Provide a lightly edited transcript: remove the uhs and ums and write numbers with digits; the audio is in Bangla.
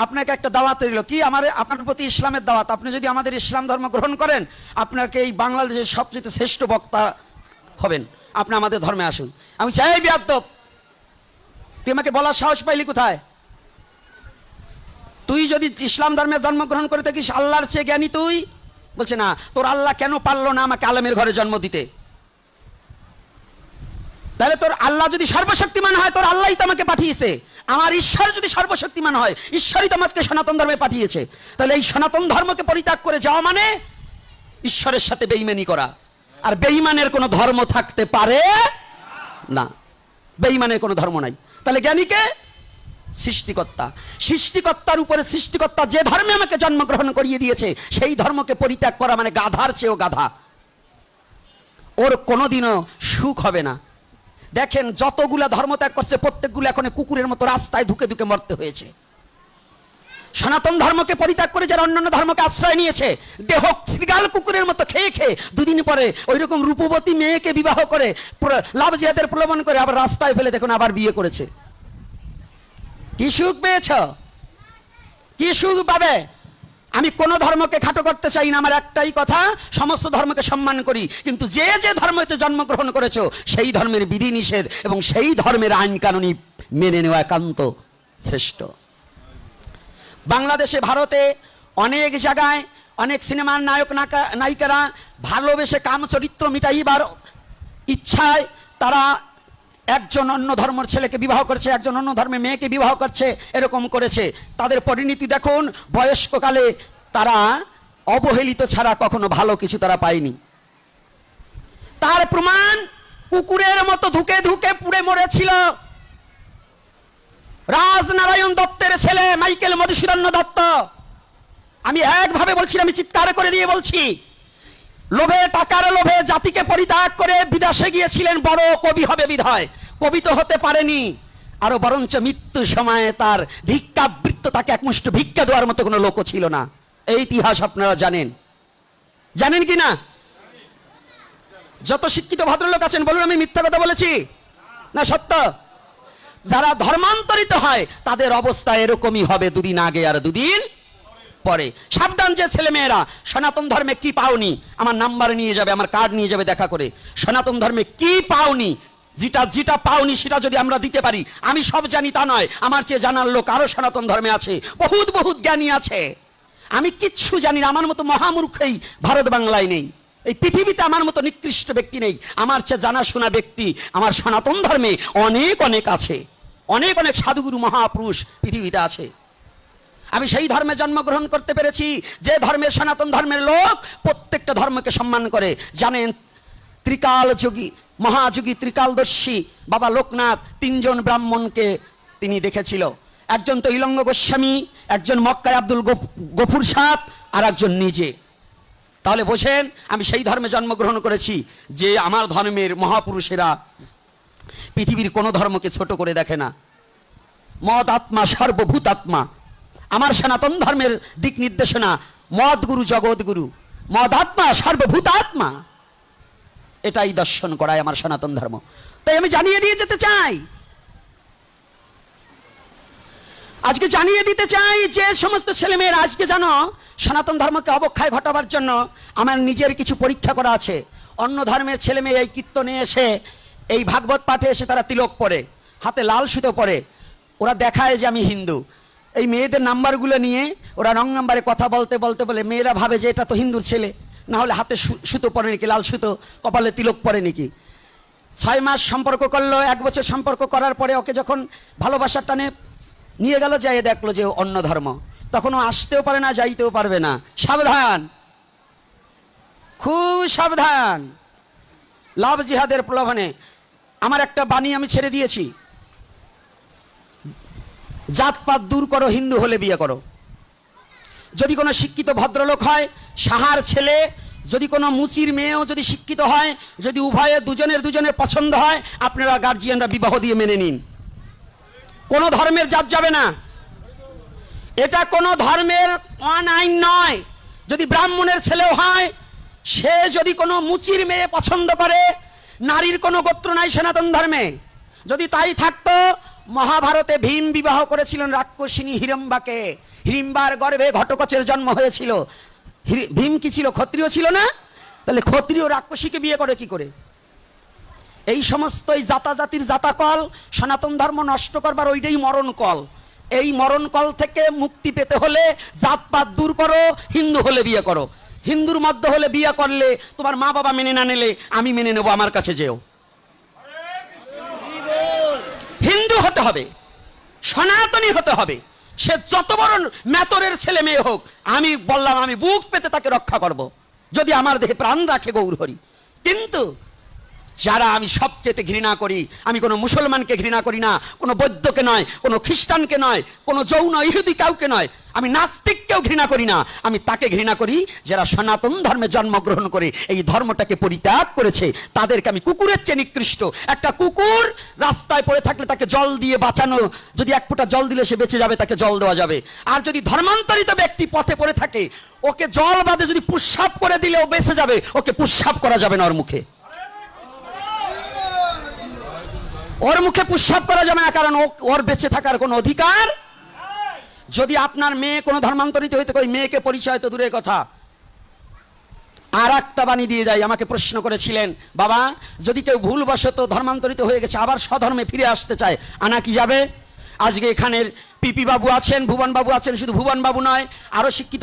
আপনাকে একটা দাওয়াত রইল, কি আপনার প্রতি ইসলামের দাওয়াত। আপনি যদি আমাদের ইসলাম ধর্ম গ্রহণ করেন, আপনাকে এই বাংলাদেশের সবচেয়ে শ্রেষ্ঠ বক্তা হবেন, আপনি আমাদের ধর্মে আসুন। আমি চাই বিয়াদ্দব, তুই আমাকে বলার সাহস পাইলি কোথায়? তুই যদি ইসলাম ধর্মে জন্মগ্রহণ করে থাকিস, আল্লাহর চেয়ে জ্ঞানী তুই? বলছে না, তোর আল্লাহ কেন পারলো না আমাকে আলেমের ঘরে জন্ম দিতে? তাহলে তোর আল্লাহ যদি সর্বশক্তিমান হয়, তোর আল্লাহই তো আমাকে পাঠিয়েছে। আমার ঈশ্বর যদি সর্বশক্তিমান হয়, ঈশ্বরই তো আমাকে সনাতন ধর্মে পাঠিয়েছে। তাহলে এই সনাতন ধর্মকে পরিত্যাগ করে যাওয়া মানে ঈশ্বরের সাথে বেঈমানি করা। আর বেঈমানের কোনো ধর্ম থাকতে পারে না, বেঈমানের কোনো ধর্ম নাই। তাহলে জ্ঞানীকে? সৃষ্টিকর্তা। সৃষ্টিকর্তার উপরে সৃষ্টিকর্তা যে ধর্মে আমাকে জন্মগ্রহণ করিয়ে দিয়েছে, সেই ধর্মকে পরিত্যাগ করা মানে গাধার চেয়েও গাধা। ওর কোনোদিনও সুখ হবে না। দেখেন, যতগুলা ধর্ম ত্যাগ করছে, প্রত্যেকগুলো এখন কুকুরের মতো রাস্তায় ধুকে ধুকে মরতে হয়েছে। সনাতন ধর্মকে পরিত্যাগ করে যারা অন্যান্য ধর্মকে আশ্রয় নিয়েছে, দেহ শৃগাল কুকুরের মতো খেয়ে খেয়ে দুদিন পরে ওই রকম রূপবতী মেয়েকে বিবাহ করে লাভ জিহাদের প্রলোভন করে আবার রাস্তায় ফেলে দেখুন আবার বিয়ে করেছে। কি সুখ পেয়েছ? কি সুখ পাবে? আমি কোন ধর্মকে খাটো করতে চাই না। আমার একটাই কথা, সমস্ত ধর্মকে সম্মান করি, কিন্তু যে যে ধর্মতে জন্মগ্রহণ করেছো সেই ধর্মের বিধি নিষেধ এবং সেই ধর্মের আইন কানুনি মেনে নেওয়া একান্ত শ্রেষ্ঠ। বাংলাদেশে, ভারতে অনেক জায়গায় অনেক সিনেমার নায়ক নায়িকারা ভালোবেসে কাম চরিত্র মিটাইবার ইচ্ছায় তারা একজন অন্য ধর্মের ছেলেকে বিবাহ করছে, একজন অন্য ধর্মের মেয়েকে বিবাহ করছে, এরকম করেছে। তাদের পরিণতি দেখুন, বয়স্ককালে তারা অবহেলিত ছাড়া কখনো ভালো কিছু তারা পায়নি। তার প্রমাণ কুকুরের মতো ধুকে ধুকে পুড়ে মরেছিল রাজনারায়ণ দত্তের ছেলে মাইকেল মধুসূদন দত্ত। আমি একভাবে বলছি, আমি চিৎকার করে দিয়ে বলছি, লোভে, টাকার লোভে জাতিকে পরিত্যাগ করে বিদেশে গিয়েছিলেন বড় কবি হবে বিধায়। কবি তো হতে পারেনি, আরো বরঞ্চ মৃত্যু সময়ে তার ভিক্ষাবৃত্ত, তাকে একমুষ্ট ভিক্ষা দেওয়ার মতো কোনো লোকও ছিল না। এই ইতিহাস আপনারা জানেন, জানেন কি না? যত শিক্ষিত ভদ্রলোক আছেন বলুন, আমি মিথ্যা কথা বলেছি না সত্য? যারা ধর্মান্তরিত হয় তাদের অবস্থা এরকমই হবে, দুদিন আগে আর দুদিন পরে। সাবধান যে ছেলে মেয়েরা সনাতন ধর্মে কি পাওনি, আমার নাম্বার নিয়ে যাবে, আমার কার্ড নিয়ে যাবে দেখা করে। সনাতন ধর্মে কি পাওনি, যেটা যেটা পাওনি সেটা যদি আমরা দিতে পারি। আমি সব জানি তা নয়, আমার চেয়ে জানার লোক আরো সনাতন ধর্মে আছে, বহুত বহুত জ্ঞানী আছে। আমি কিচ্ছু জানি না, আমার মতো মহামূর্খই ভারত বাংলায় নেই, এই পৃথিবীতে আমার মতো নিকৃষ্ট ব্যক্তি নেই। আমার চেয়ে জানাশোনা ব্যক্তি আমার সনাতন ধর্মে অনেক অনেক আছে, অনেক অনেক সাধুগুরু মহাপুরুষ পৃথিবীতে আছে। আমি সেই ধর্মে জন্মগ্রহণ করতে পেরেছি যে ধর্মের, সনাতন ধর্মের লোক প্রত্যেকটা ধর্মকে সম্মান করে। জানেন, ত্রিকাল যোগী, মহাযোগী, ত্রিকালদর্শী বাবা লোকনাথ তিনজন ব্রাহ্মণকে তিনি দেখেছিল। একজন তো ইলঙ্গ গোস্বামী, একজন মক্কায় আব্দুল গফুর সাহ, আর একজন নিজে। তাহলে বোঝেন, আমি সেই ধর্মে জন্মগ্রহণ করেছি যে আমার ধর্মের মহাপুরুষেরা পৃথিবীর কোনো ধর্মকে ছোট করে দেখে না। মদ আত্মা সর্বভূত আত্মা। আমার সনাতন ধর্মের দিক নির্দেশনা, মদ গুরু জগৎ গুরু, মদ আত্মা সর্বভূত আত্মা, এটাই দর্শন করায় আমার সনাতন ধর্ম। তাই আমি জানিয়ে দিয়ে যেতে চাই, আজকে জানিয়ে দিতে চাই যে সমস্ত ছেলেমেয়েরা আজকে জানো সনাতন ধর্মকে অবক্ষয় ঘটাবার জন্য আমার নিজের কিছু পরীক্ষা করা আছে। অন্য ধর্মের ছেলেমেয়ে এই কীর্তনে এসে, এই ভাগবত পাঠে এসে তারা তিলক পরে, হাতে লাল সুতো পরে, ওরা দেখায় যে আমি হিন্দু। এই মেয়েদের নাম্বারগুলো নিয়ে ওরা রং নাম্বারে কথা বলতে বলতে বলে মেয়েরা ভাবে যে এটা তো হিন্দুর ছেলে, না হলে হাতে সুতো পরে নাকি, লাল সুতো, কপালে তিলক পরে নাকি। 6 মাস সম্পর্ক করলো, 1 বছর সম্পর্ক করার পরে ওকে যখন ভালোবাসার টানে নিয়ে গেল, যাই দেখলো যে অন্য ধর্ম, তখন ও আসতেও পারে না, যাইতেও পারবে না। সাবধান, খুব সাবধান। লাভ জিহাদের প্রলোভনে আমার একটা বাণী আমি ছেড়ে দিয়েছি, জাতপাত দূর করো, হিন্দু হলে বিয়ে করো। যদি কোনো শিক্ষিত ভদ্রলোক হয়, সাহার ছেলে, যদি কোনো মুচির মেয়েও যদি শিক্ষিত হয়, যদি উভয়ে দুজনের পছন্দ হয়, আপনারা গার্জিয়ানরা বিবাহ দিয়ে মেনে নিন। কোনো ধর্মের জাত যাবে না, এটা কোনো ধর্মের আইন নয়। যদি ব্রাহ্মণের ছেলেও হয়, সে যদি কোনো মুচির মেয়ে পছন্দ করে, নারীর কোনো গোত্র নাই সনাতন ধর্মে। যদি তাই থাকতো, মহাভারতে ভীম বিবাহ করেছিলেন রাক্ষসিনী হিড়ম্বাকে। হিড়িম্বার গর্ভে ঘটকচের জন্ম হয়েছিল। ভীম কি ছিল? ক্ষত্রিয় ছিল না? তাহলে ক্ষত্রিয় রাক্ষসীকে বিয়ে করে কি করে? এই সমস্ত এই জাতাজাতির জাতাকল সনাতন ধর্ম নষ্ট করবার ওইটাই মরণ কল। এই মরণ কল থেকে মুক্তি পেতে হলে জাতপাত দূর করো, হিন্দু হলে বিয়ে করো। হিন্দুর মধ্যে হলে বিয়ে করলে তোমার মা বাবা মেনে না নিলে আমি মেনে নেবো, আমার কাছে যেও। হিন্দু হতে হবে, সনাতনী হতে হবে, সে যত বড় মেতরের ছেলে মেয়ে হোক। আমি বললাম আমি বুক পেতে তাকে রক্ষা করব, যদি আমার দেহে প্রাণ রাখে গৌর হরি। কিন্তু যারা আমি সবচেয়ে ঘৃণা করি, আমি কোনো মুসলমানকে ঘৃণা করি না, কোনো বৌদ্ধকে নয়, কোনো খ্রিস্টানকে নয়, কোনো যৌন ইহুদি কাউকে নয়, আমি নাস্তিককেও ঘৃণা করি না। আমি তাকে ঘৃণা করি যারা সনাতন ধর্মে জন্মগ্রহণ করে এই ধর্মটাকে পরিত্যাগ করেছে। তাদেরকে আমি কুকুরের চেয়ে নিকৃষ্ট। একটা কুকুর রাস্তায় পড়ে থাকলে তাকে জল দিয়ে বাঁচানো, যদি এক ফোঁটা জল দিলে সে বেঁচে যাবে, তাকে জল দেওয়া যাবে। আর যদি ধর্মান্তরিত ব্যক্তি পথে পড়ে থাকে, ওকে জল বাদে যদি পুষ্যাপ করে দিলেও বেঁচে যাবে, ওকে পুষ্যাপ করা যাবে না ওর মুখে। ওর মুখে পুষ্যাপ করা যাবে না, কারণ ওর বেঁচে থাকার কোনো অধিকার। যদি আপনার মেয়ে কোনো ধর্মান্তরিত হইতে ওই মেয়েকে পরিচয় তো দূরের কথা। আর একটা বাণী দিয়ে যাই। আমাকে প্রশ্ন করেছিলেন, বাবা যদি কেউ ভুলবশত ধর্মান্তরিত হয়ে গেছে আবার স্বধর্মে ফিরে আসতে চায়, আনা কি যাবে? আজকে এখানের পিপি বাবু আছেন, ভুবন বাবু আছেন, শুধু ভুবন বাবু নয়, আরো শিক্ষিত